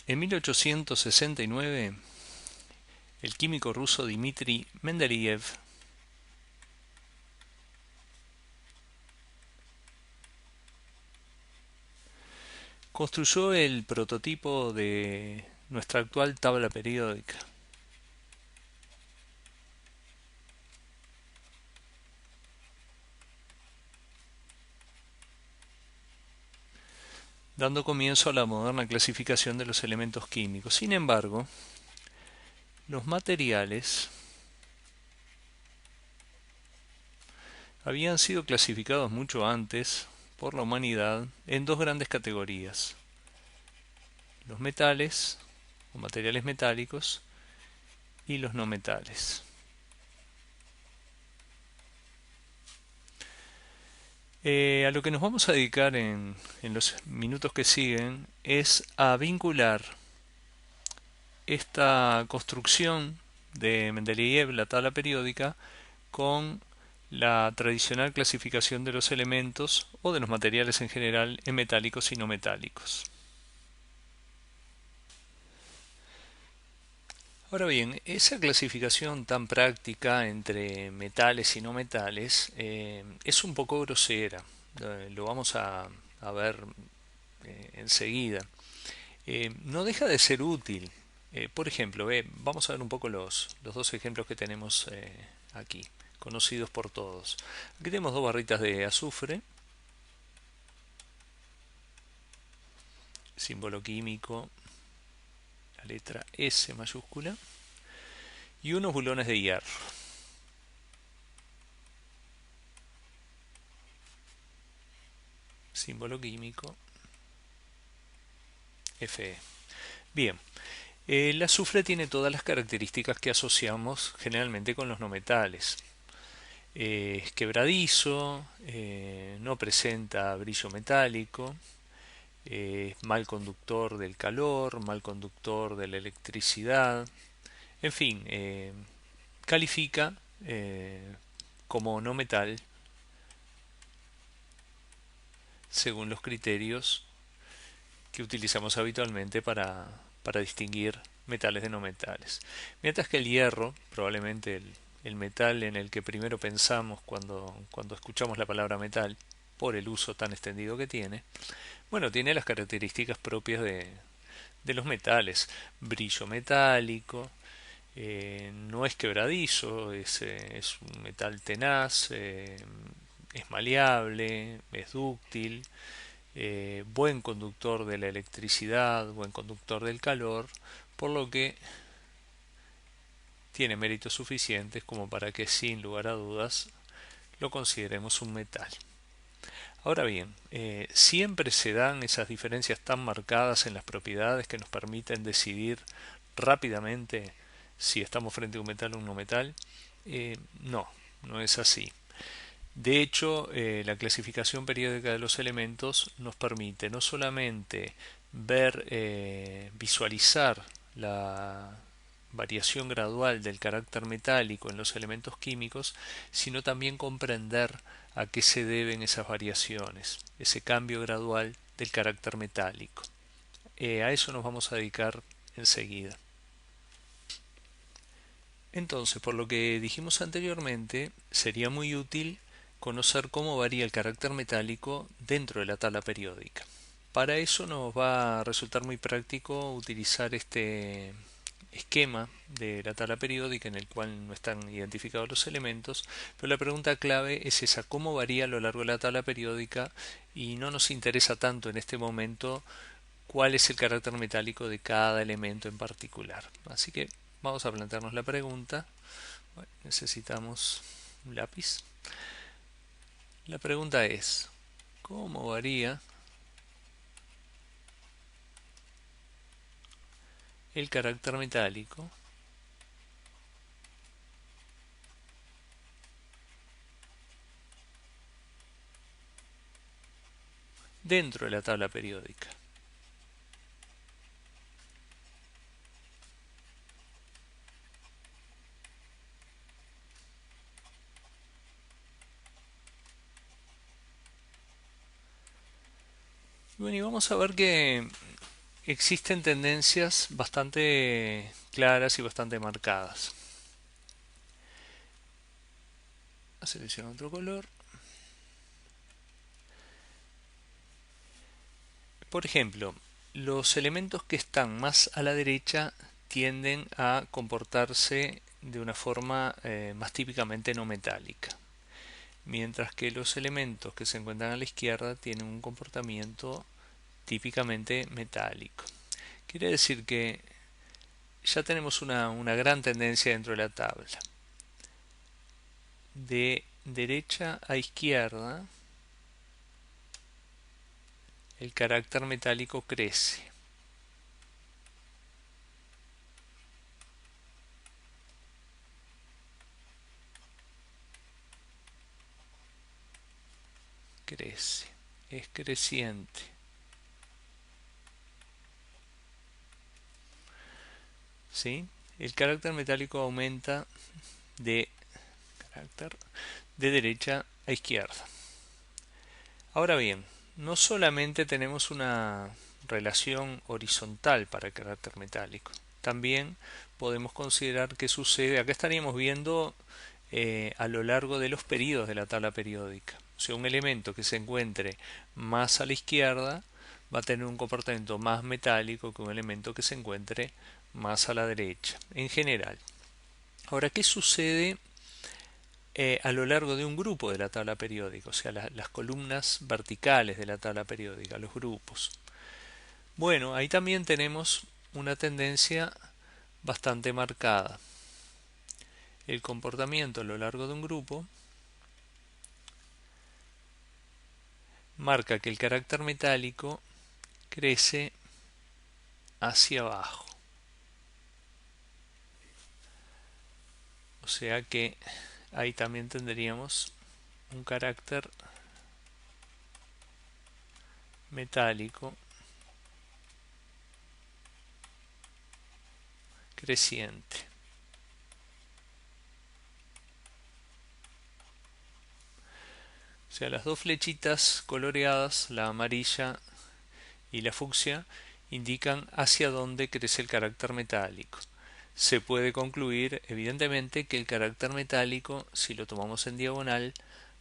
En 1869, el químico ruso Dmitri Mendeleev construyó el prototipo de nuestra actual tabla periódica. Dando comienzo a la moderna clasificación de los elementos químicos. Sin embargo, los materiales habían sido clasificados mucho antes por la humanidad en dos grandes categorías: los metales o materiales metálicos y los no metales. A lo que nos vamos a dedicar en los minutos que siguen es a vincular esta construcción de Mendeleev, la tabla periódica, con la tradicional clasificación de los elementos o de los materiales en general en metálicos y no metálicos. Ahora bien, esa clasificación tan práctica entre metales y no metales es un poco grosera. Lo vamos a ver enseguida. No deja de ser útil. Por ejemplo, vamos a ver un poco los dos ejemplos que tenemos aquí, conocidos por todos. Aquí tenemos dos barritas de azufre, símbolo químico, la letra S mayúscula, y unos bulones de hierro, símbolo químico, Fe. Bien, el azufre tiene todas las características que asociamos generalmente con los no metales. Es quebradizo, no presenta brillo metálico, mal conductor del calor, mal conductor de la electricidad, en fin, califica como no metal según los criterios que utilizamos habitualmente para distinguir metales de no metales. Mientras que el hierro, probablemente el metal en el que primero pensamos cuando escuchamos la palabra metal, por el uso tan extendido que tiene, bueno, tiene las características propias de los metales: brillo metálico, no es quebradizo, es un metal tenaz, es maleable, es dúctil, buen conductor de la electricidad, buen conductor del calor, por lo que tiene méritos suficientes como para que sin lugar a dudas lo consideremos un metal. Ahora bien, siempre se dan esas diferencias tan marcadas en las propiedades que nos permiten decidir rápidamente si estamos frente a un metal o un no metal. No, no es así. De hecho, la clasificación periódica de los elementos nos permite no solamente ver, visualizar la variación gradual del carácter metálico en los elementos químicos, sino también comprender a qué se deben esas variaciones, ese cambio gradual del carácter metálico. A eso nos vamos a dedicar enseguida. Entonces, por lo que dijimos anteriormente, sería muy útil conocer cómo varía el carácter metálico dentro de la tabla periódica. Para eso nos va a resultar muy práctico utilizar este esquema de la tabla periódica en el cual no están identificados los elementos, pero la pregunta clave es esa: ¿cómo varía a lo largo de la tabla periódica? Y no nos interesa tanto en este momento cuál es el carácter metálico de cada elemento en particular. Así que vamos a plantearnos la pregunta. Bueno, necesitamos un lápiz. La pregunta es: ¿cómo varía el carácter metálico dentro de la tabla periódica? Bueno, y vamos a ver que existen tendencias bastante claras y bastante marcadas. Selecciono otro color. Por ejemplo, los elementos que están más a la derecha tienden a comportarse de una forma más típicamente no metálica, mientras que los elementos que se encuentran a la izquierda tienen un comportamiento típicamente metálico. Quiere decir que ya tenemos una gran tendencia dentro de la tabla. De derecha a izquierda, el carácter metálico crece. Crece, es creciente. ¿Sí? El carácter metálico aumenta de carácter de derecha a izquierda. Ahora bien, no solamente tenemos una relación horizontal para el carácter metálico, también podemos considerar que sucede, acá estaríamos viendo a lo largo de los periodos de la tabla periódica. O sea, un elemento que se encuentre más a la izquierda va a tener un comportamiento más metálico que un elemento que se encuentre más a la derecha, en general. Ahora, ¿qué sucede a lo largo de un grupo de la tabla periódica? O sea, las columnas verticales de la tabla periódica, los grupos. Bueno, ahí también tenemos una tendencia bastante marcada. El comportamiento a lo largo de un grupo marca que el carácter metálico crece hacia abajo. O sea que ahí también tendríamos un carácter metálico creciente. O sea, las dos flechitas coloreadas, la amarilla y la fucsia, indican hacia dónde crece el carácter metálico. Se puede concluir, evidentemente, que el carácter metálico, si lo tomamos en diagonal,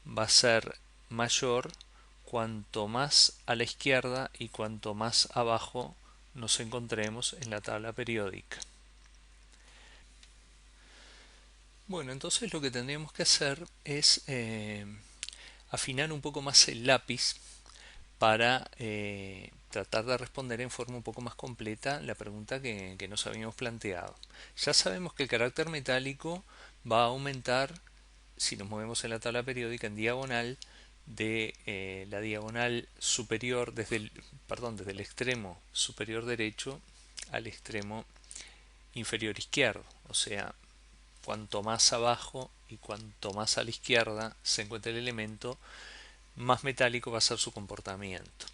va a ser mayor cuanto más a la izquierda y cuanto más abajo nos encontremos en la tabla periódica. Bueno, entonces lo que tendríamos que hacer es afinar un poco más el lápiz para tratar de responder en forma un poco más completa la pregunta que nos habíamos planteado. Ya sabemos que el carácter metálico va a aumentar si nos movemos en la tabla periódica en diagonal de la diagonal superior desde el extremo superior derecho al extremo inferior izquierdo. O sea, cuanto más abajo y cuanto más a la izquierda se encuentra el elemento, más metálico va a ser su comportamiento.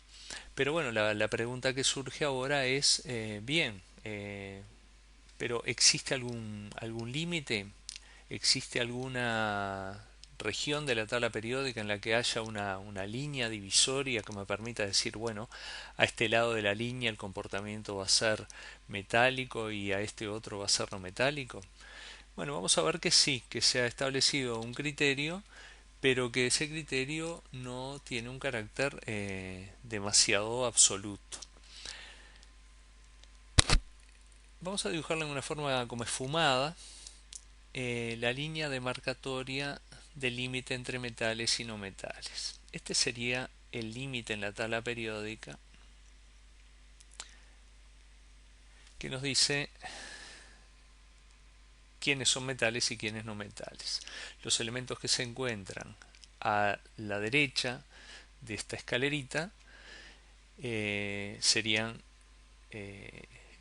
Pero bueno, la pregunta que surge ahora es, bien, pero ¿existe algún límite? ¿Existe alguna región de la tabla periódica en la que haya una línea divisoria que me permita decir, bueno, a este lado de la línea el comportamiento va a ser metálico y a este otro va a ser no metálico? Bueno, vamos a ver que sí, que se ha establecido un criterio, pero que ese criterio no tiene un carácter demasiado absoluto. Vamos a dibujarlo en una forma como esfumada, la línea demarcatoria del límite entre metales y no metales. Este sería el límite en la tabla periódica que nos dice quiénes son metales y quiénes no metales. Los elementos que se encuentran a la derecha de esta escalerita serían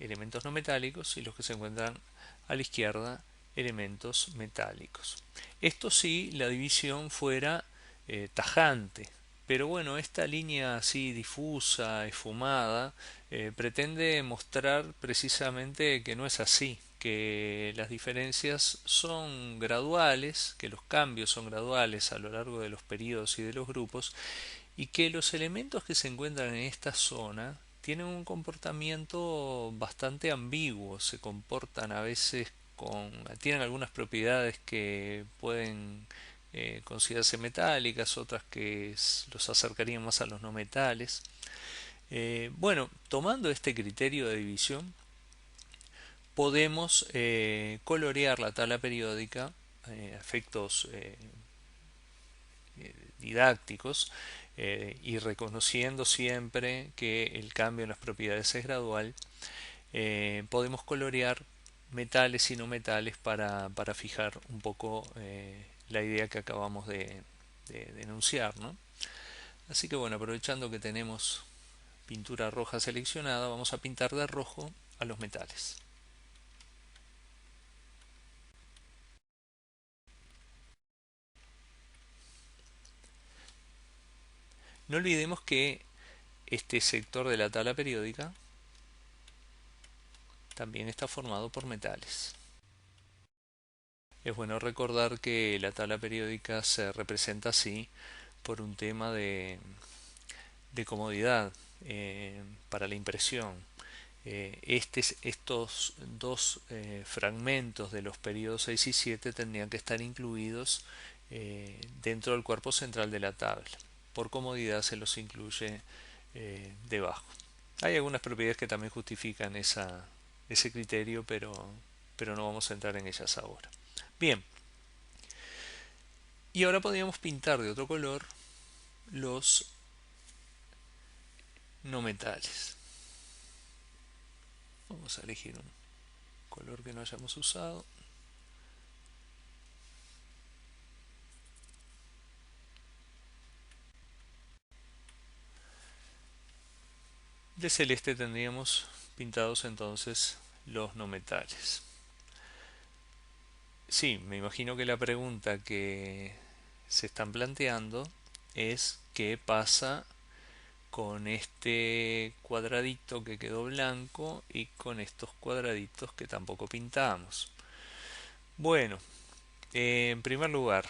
elementos no metálicos, y los que se encuentran a la izquierda elementos metálicos. Esto sí, la división fuera tajante, pero bueno, esta línea así difusa, esfumada, pretende mostrar precisamente que no es así, que las diferencias son graduales, que los cambios son graduales a lo largo de los periodos y de los grupos, y que los elementos que se encuentran en esta zona tienen un comportamiento bastante ambiguo, se comportan a veces tienen algunas propiedades que pueden considerarse metálicas, otras que los acercarían más a los no metales. Bueno, tomando este criterio de división, podemos colorear la tabla periódica a efectos didácticos y reconociendo siempre que el cambio en las propiedades es gradual, podemos colorear metales y no metales para fijar un poco la idea que acabamos de enunciar, ¿no? Así que bueno, aprovechando que tenemos pintura roja seleccionada, vamos a pintar de rojo a los metales. No olvidemos que este sector de la tabla periódica también está formado por metales. Es bueno recordar que la tabla periódica se representa así por un tema de comodidad para la impresión. Estos dos fragmentos de los periodos 6 y 7 tendrían que estar incluidos dentro del cuerpo central de la tabla. Por comodidad se los incluye debajo. Hay algunas propiedades que también justifican ese criterio, pero no vamos a entrar en ellas ahora. Bien, y ahora podríamos pintar de otro color los no metales. Vamos a elegir un color que no hayamos usado. De celeste tendríamos pintados entonces los no metales. Sí, me imagino que la pregunta que se están planteando es qué pasa con este cuadradito que quedó blanco y con estos cuadraditos que tampoco pintamos. Bueno, en primer lugar,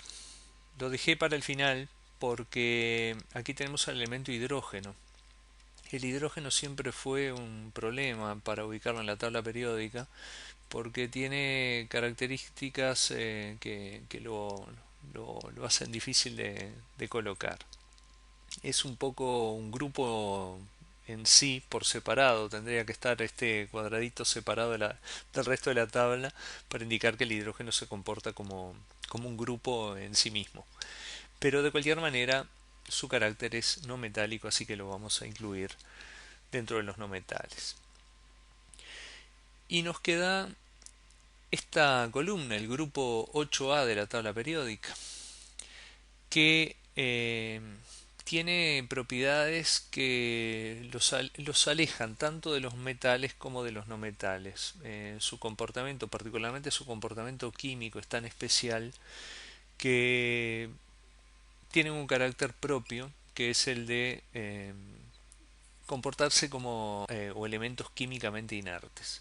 lo dejé para el final porque aquí tenemos el elemento hidrógeno. El hidrógeno siempre fue un problema para ubicarlo en la tabla periódica porque tiene características que lo hacen difícil de colocar. Es un poco un grupo en sí por separado, tendría que estar este cuadradito separado del resto de la tabla para indicar que el hidrógeno se comporta como un grupo en sí mismo. Pero de cualquier manera su carácter es no metálico, así que lo vamos a incluir dentro de los no metales. Y nos queda esta columna, el grupo 8A de la tabla periódica, que tiene propiedades que los alejan tanto de los metales como de los no metales. Su comportamiento, particularmente su comportamiento químico, es tan especial que tienen un carácter propio, que es el de comportarse como o elementos químicamente inertes.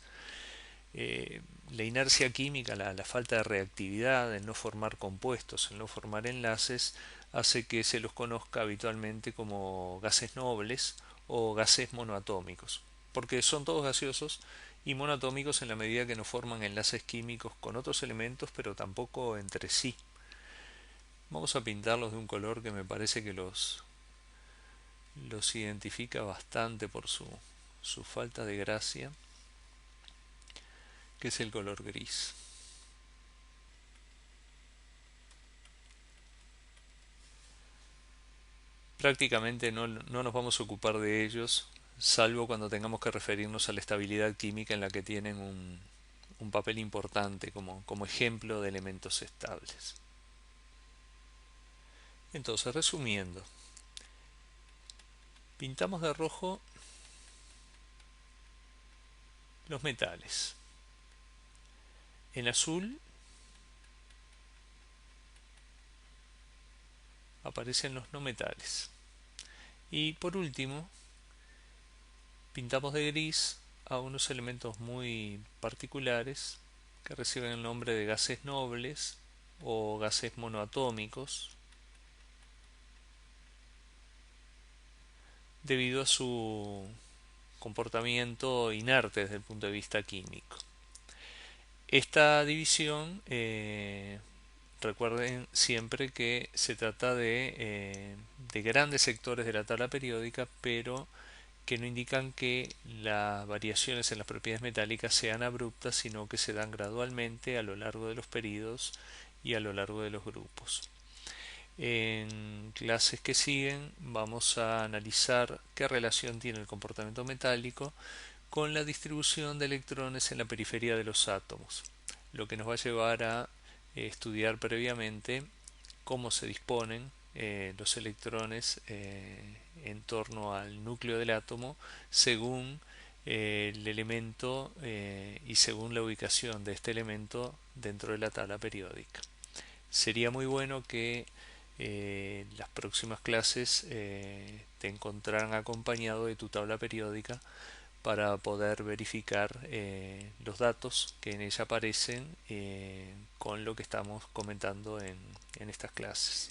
Eh, la inercia química, la falta de reactividad, el no formar compuestos, el no formar enlaces, hace que se los conozca habitualmente como gases nobles o gases monoatómicos, porque son todos gaseosos y monoatómicos en la medida que no forman enlaces químicos con otros elementos, pero tampoco entre sí. Vamos a pintarlos de un color que me parece que los identifica bastante por su falta de gracia, que es el color gris. Prácticamente no nos vamos a ocupar de ellos, salvo cuando tengamos que referirnos a la estabilidad química en la que tienen un papel importante como ejemplo de elementos estables. Entonces, resumiendo, pintamos de rojo los metales. En azul aparecen los no metales. Y por último, pintamos de gris a unos elementos muy particulares que reciben el nombre de gases nobles o gases monoatómicos debido a su comportamiento inerte desde el punto de vista químico. Esta división, recuerden siempre que se trata de grandes sectores de la tabla periódica, pero que no indican que las variaciones en las propiedades metálicas sean abruptas, sino que se dan gradualmente a lo largo de los periodos y a lo largo de los grupos. En clases que siguen vamos a analizar qué relación tiene el comportamiento metálico con la distribución de electrones en la periferia de los átomos, lo que nos va a llevar a estudiar previamente cómo se disponen los electrones en torno al núcleo del átomo según el elemento y según la ubicación de este elemento dentro de la tabla periódica. Sería muy bueno que las próximas clases te encontraran acompañado de tu tabla periódica para poder verificar los datos que en ella aparecen con lo que estamos comentando en estas clases.